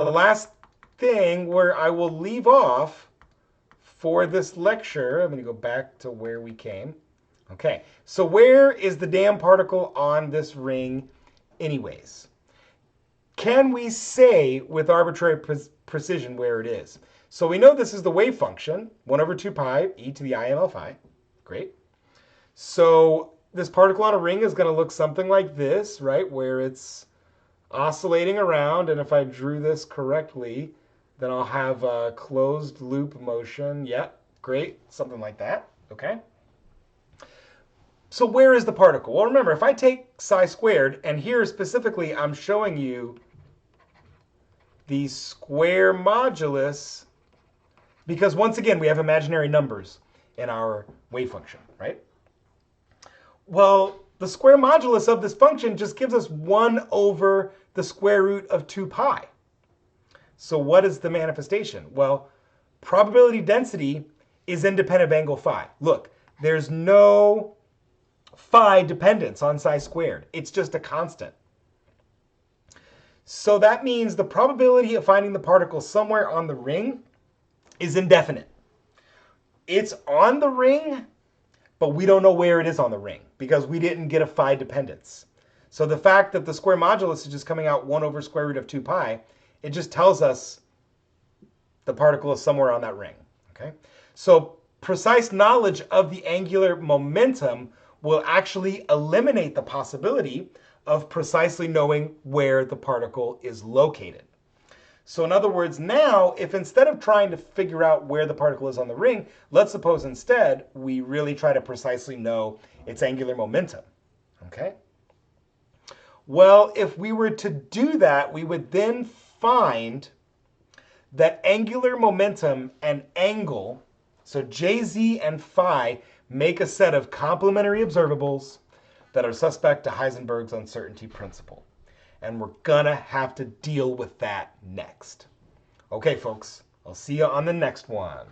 last thing where I will leave off for this lecture, I'm going to go back to where we came. Okay, so where is the damn particle on this ring anyways? Can we say with arbitrary precision where it is? So we know this is the wave function, 1 over 2 pi e to the IML phi. Great. So this particle on a ring is going to look something like this, right, where it's oscillating around. And if I drew this correctly, then I'll have a closed loop motion. Yeah, great, something like that. Okay. So where is the particle? Well, remember, if I take psi squared, and here specifically I'm showing you the square modulus, because once again, we have imaginary numbers in our wave function, right? Well, the square modulus of this function just gives us 1 over the square root of 2 pi. So what is the manifestation? Well, probability density is independent of angle phi. Look, there's no phi dependence on psi squared. It's just a constant. So that means the probability of finding the particle somewhere on the ring is indefinite. It's on the ring, but we don't know where it is on the ring because we didn't get a phi dependence. So the fact that the square modulus is just coming out 1 over square root of 2 pi, it just tells us the particle is somewhere on that ring. Okay? So precise knowledge of the angular momentum will actually eliminate the possibility of precisely knowing where the particle is located. So in other words, now, if instead of trying to figure out where the particle is on the ring, let's suppose instead we really try to precisely know its angular momentum. Okay? Well, if we were to do that, we would then find that angular momentum and angle, so Jz and phi, make a set of complementary observables that are suspect to Heisenberg's uncertainty principle. And we're gonna have to deal with that next. Okay, folks, I'll see you on the next one.